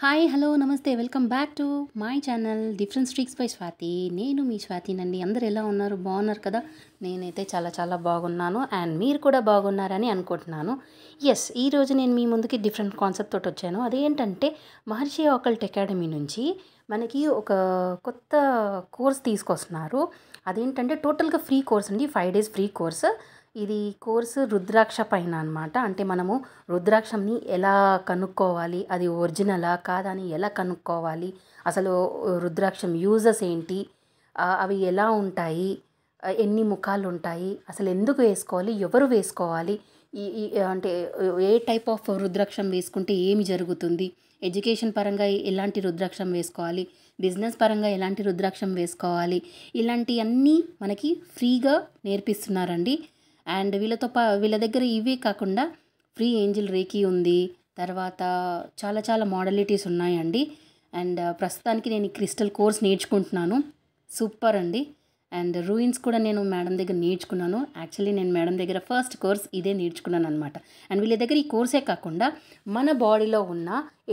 Hi hello నమస్తే welcome back to my channel different streaks by Swathi. నేను మీ స్వాతినండి. అందరు ఎలా ఉన్నారు? బాగున్నారు కదా? నేనైతే చాలా చాలా బాగున్నాను అండ్ మీరు కూడా బాగున్నారని అనుకుంటున్నాను. ఈరోజు నేను మీ ముందుకి డిఫరెంట్ కాన్సెప్ట్ తోటి వచ్చాను. అదేంటంటే మహర్షి ఆకల్ట్ అకాడమీ నుంచి మనకి ఒక కొత్త కోర్స్ తీసుకొస్తున్నారు. అదేంటంటే టోటల్గా ఫ్రీ కోర్స్ అండి, 5 days ఫ్రీ కోర్స్. ఇది కోర్సు రుద్రాక్ష పైన అనమాట. అంటే మనము రుద్రాక్షంని ఎలా కనుక్కోవాలి, అది ఒరిజినలా కాదా అని ఎలా కనుక్కోవాలి, అసలు రుద్రాక్షం యూజెస్ ఏంటి, అవి ఎలా ఉంటాయి, ఎన్ని ముఖాలు ఉంటాయి, అసలు ఎందుకు వేసుకోవాలి, ఎవరు వేసుకోవాలి, ఈ ఈ అంటే ఏ టైప్ ఆఫ్ రుద్రాక్షం వేసుకుంటే ఏమి జరుగుతుంది, ఎడ్యుకేషన్ పరంగా ఎలాంటి రుద్రాక్షం వేసుకోవాలి, బిజినెస్ పరంగా ఎలాంటి రుద్రాక్షం వేసుకోవాలి, ఇలాంటివన్నీ మనకి ఫ్రీగా నేర్పిస్తున్నారండి. అండ్ వీళ్ళ దగ్గర ఇవే కాకుండా ఫ్రీ ఏంజిల్ రేకీ ఉంది. తర్వాత చాలా చాలా మోడలిటీస్ ఉన్నాయండి. అండ్ ప్రస్తుతానికి నేను ఈ క్రిస్టల్ కోర్స్ నేర్చుకుంటున్నాను. సూపర్ అండి. అండ్ రూయిన్స్ కూడా నేను మేడం దగ్గర నేర్చుకున్నాను. యాక్చువల్లీ నేను మేడం దగ్గర ఫస్ట్ కోర్స్ ఇదే నేర్చుకున్నాను అనమాట. అండ్ వీళ్ళ దగ్గర ఈ కోర్సే కాకుండా మన బాడీలో ఉన్న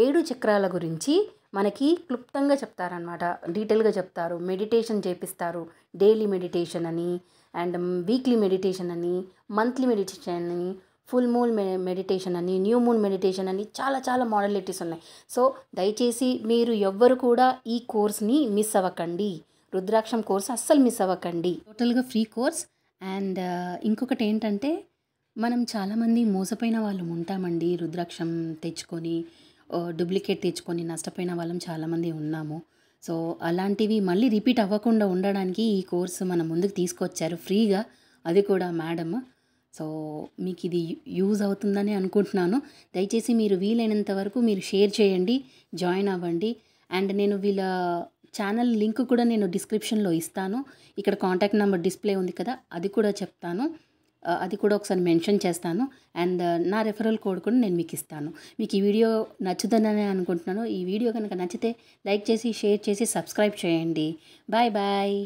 7 చక్రాల గురించి మనకి క్లుప్తంగా చెప్తారనమాట. డీటెయిల్గా చెప్తారు. మెడిటేషన్ చేపిస్తారు. డైలీ మెడిటేషన్ అని, అండ్ వీక్లీ మెడిటేషన్ అని, మంత్లీ మెడిటేషన్ అని, ఫుల్ మూన్ మెడిటేషన్ అని, న్యూ మూన్ మెడిటేషన్ అని చాలా చాలా మోడలిటీస్ ఉన్నాయి. సో దయచేసి మీరు ఎవ్వరు కూడా ఈ కోర్స్ని మిస్ అవ్వకండి. రుద్రాక్షం కోర్స్ అస్సలు మిస్ అవ్వకండి. టోటల్గా ఫ్రీ కోర్స్. అండ్ ఇంకొకటి ఏంటంటే మనం చాలామంది మోసపోయిన వాళ్ళు ఉంటామండి. రుద్రాక్షం తెచ్చుకొని డూప్లికేట్ తెచ్చుకొని నష్టపోయిన వాళ్ళం చాలామంది ఉన్నాము. సో అలాంటివి మళ్ళీ రిపీట్ అవ్వకుండా ఉండడానికి ఈ కోర్సు మన ముందుకు తీసుకొచ్చారు ఫ్రీగా, అది కూడా మేడమ్. సో మీకు ఇది యూజ్ అవుతుందని అనుకుంటున్నాను. దయచేసి మీరు వీలైనంత వరకు మీరు షేర్ చేయండి, జాయిన్ అవ్వండి. అండ్ నేను వీళ్ళ ఛానల్ లింక్ కూడా నేను డిస్క్రిప్షన్లో ఇస్తాను. ఇక్కడ కాంటాక్ట్ నెంబర్ డిస్ప్లే ఉంది కదా, అది కూడా చెప్తాను. అది కూడా ఒకసారి మెన్షన్ చేస్తాను. అండ్ నా రెఫరల్ కోడ్ కూడా నేను మీకు ఇస్తాను. మీకు ఈ వీడియో నచ్చుతుందని అనుకుంటున్నాను. ఈ వీడియో కనుక నచ్చితే లైక్ చేసి, షేర్ చేసి, సబ్స్క్రైబ్ చేయండి. Bye bye.